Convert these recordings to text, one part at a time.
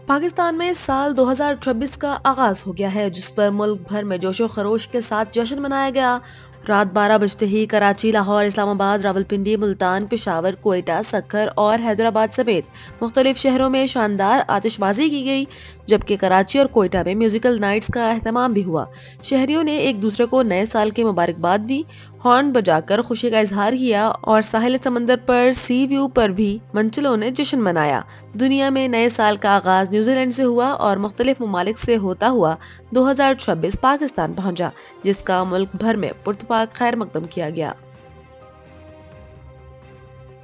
پاکستان میں سال 2026 کا آغاز ہو گیا ہے، جس پر ملک بھر میں جوش و خروش کے ساتھ جشن منایا گیا۔ رات 12 بجتے ہی کراچی، لاہور، اسلام آباد، راولپنڈی، ملتان، پشاور، کوئٹہ، سکھر اور حیدرآباد سمیت مختلف شہروں میں شاندار آتش بازی کی گئی، جبکہ کراچی اور کوئٹہ میں میوزیکل نائٹس کا اہتمام بھی ہوا۔ شہریوں نے ایک دوسرے کو نئے سال کی مبارکباد دی، ہارن بجا کر خوشی کا اظہار کیا اور ساحل سمندر پر سی ویو پر بھی منچلوں نے جشن منایا۔ دنیا میں نئے سال کا آغاز نیوزی لینڈ سے ہوا اور مختلف ممالک سے ہوتا ہوا 2026 پاکستان پہنچا، جس کا ملک بھر میں پرتپاک خیر مقدم کیا گیا۔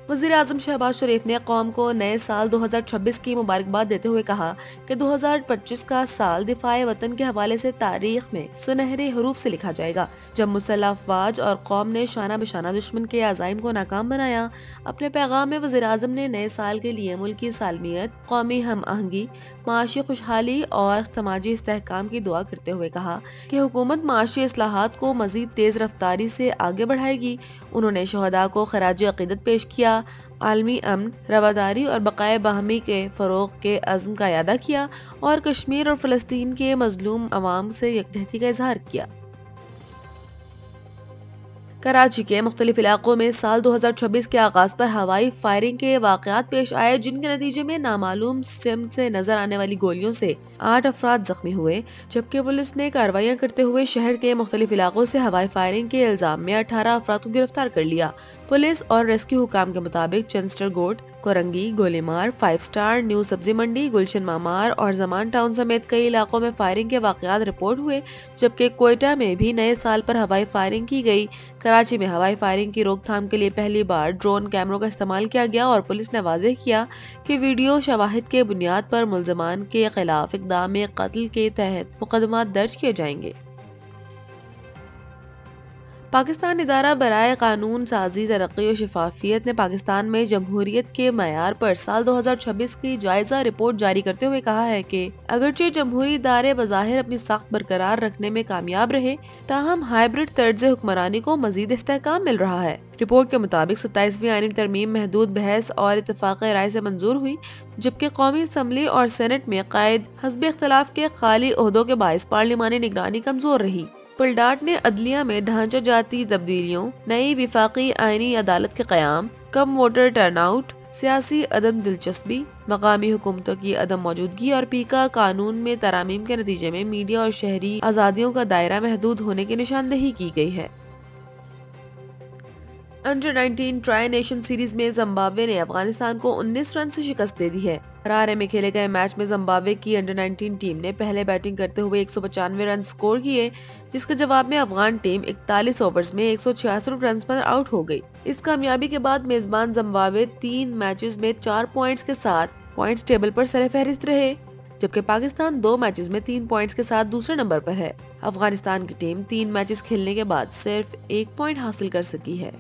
وزیر اعظم شہباز شریف نے قوم کو نئے سال 2026 کی مبارکباد دیتے ہوئے کہا کہ 2025 کا سال دفاع وطن کے حوالے سے تاریخ میں سنہرے حروف سے لکھا جائے گا، جب مسلح افواج اور قوم نے شانہ بشانہ دشمن کے عزائم کو ناکام بنایا۔ اپنے پیغام میں وزیر اعظم نے نئے سال کے لیے ملکی سالمیت، قومی ہم آہنگی، معاشی خوشحالی اور سماجی استحکام کی دعا کرتے ہوئے کہا کہ حکومت معاشی اصلاحات کو مزید تیز رفتاری سے آگے بڑھائے گی۔ انہوں نے شہداء کو خراج عقیدت پیش کیا، عالمی امن، رواداری اور بقائے باہمی کے فروغ کے عزم کا اعادہ کیا اور کشمیر اور فلسطین کے مظلوم عوام سے یکجہتی کا اظہار کیا۔ کراچی کے مختلف علاقوں میں سال 2026 کے آغاز پر ہوائی فائرنگ کے واقعات پیش آئے، جن کے نتیجے میں نامعلوم سمت سے نظر آنے والی گولیوں سے 8 افراد زخمی ہوئے، جبکہ پولیس نے کارروائیاں کرتے ہوئے شہر کے مختلف علاقوں سے ہوائی فائرنگ کے الزام میں 18 افراد کو گرفتار کر لیا۔ پولیس اور ریسکیو حکام کے مطابق چنسٹر گوٹ، کورنگی، گولی مار، 5 اسٹار، نیو سبزی منڈی، گلشن مامار اور زمان ٹاؤن سمیت کئی علاقوں میں فائرنگ کے واقعات رپورٹ ہوئے، جبکہ کوئٹہ میں بھی نئے سال پر ہوائی فائرنگ کی گئی۔ کراچی میں ہوائی فائرنگ کی روک تھام کے لیے پہلی بار ڈرون کیمروں کا استعمال کیا گیا اور پولیس نے واضح کیا کہ ویڈیو شواہد کے بنیاد پر ملزمان کے خلاف اقدام قتل کے تحت مقدمات درج کیے جائیں گے۔ پاکستان ادارہ برائے قانون سازی، ترقی و شفافیت نے پاکستان میں جمہوریت کے معیار پر سال 2026 کی جائزہ رپورٹ جاری کرتے ہوئے کہا ہے کہ اگرچہ جمہوری ادارے بظاہر اپنی ساخت برقرار رکھنے میں کامیاب رہے، تاہم ہائبرڈ طرز حکمرانی کو مزید استحکام مل رہا ہے۔ رپورٹ کے مطابق 27ویں آئینی ترمیم محدود بحث اور اتفاق رائے سے منظور ہوئی، جبکہ قومی اسمبلی اور سینٹ میں قائد حزب اختلاف کے خالی عہدوں کے باعث پارلیمانی نگرانی کمزور رہی۔ پلڈاٹ نے عدلیہ میں ڈھانچہ جاتی تبدیلیوں، نئی وفاقی آئینی عدالت کے قیام، کم ووٹر ٹرن آؤٹ، سیاسی عدم دلچسپی، مقامی حکومتوں کی عدم موجودگی اور پیکا قانون میں ترامیم کے نتیجے میں میڈیا اور شہری آزادیوں کا دائرہ محدود ہونے کی نشاندہی کی گئی ہے۔ انڈر 19 ٹرائی نیشن سیریز میں زمبابوے نے افغانستان کو 19 رن سے شکست دے دی ہے۔ ہرارے میں کھیلے گئے میچ میں زمبابوے کی انڈر 19 ٹیم نے پہلے بیٹنگ کرتے ہوئے 195 رن سکور کیے، جس کے جواب میں افغان ٹیم 41 اوورز میں 166 رنز پر آؤٹ ہو گئی۔ اس کامیابی کے بعد میزبان زمبابوے 3 میچز میں 4 پوائنٹس کے ساتھ پوائنٹس ٹیبل پر سر فہرست رہے، جبکہ پاکستان 2 میچز میں 3 پوائنٹس کے ساتھ دوسرے نمبر پر ہے۔ افغانستان کی ٹیم 3 میچز کھیلنے کے بعد صرف 1 پوائنٹ حاصل کر سکی ہے۔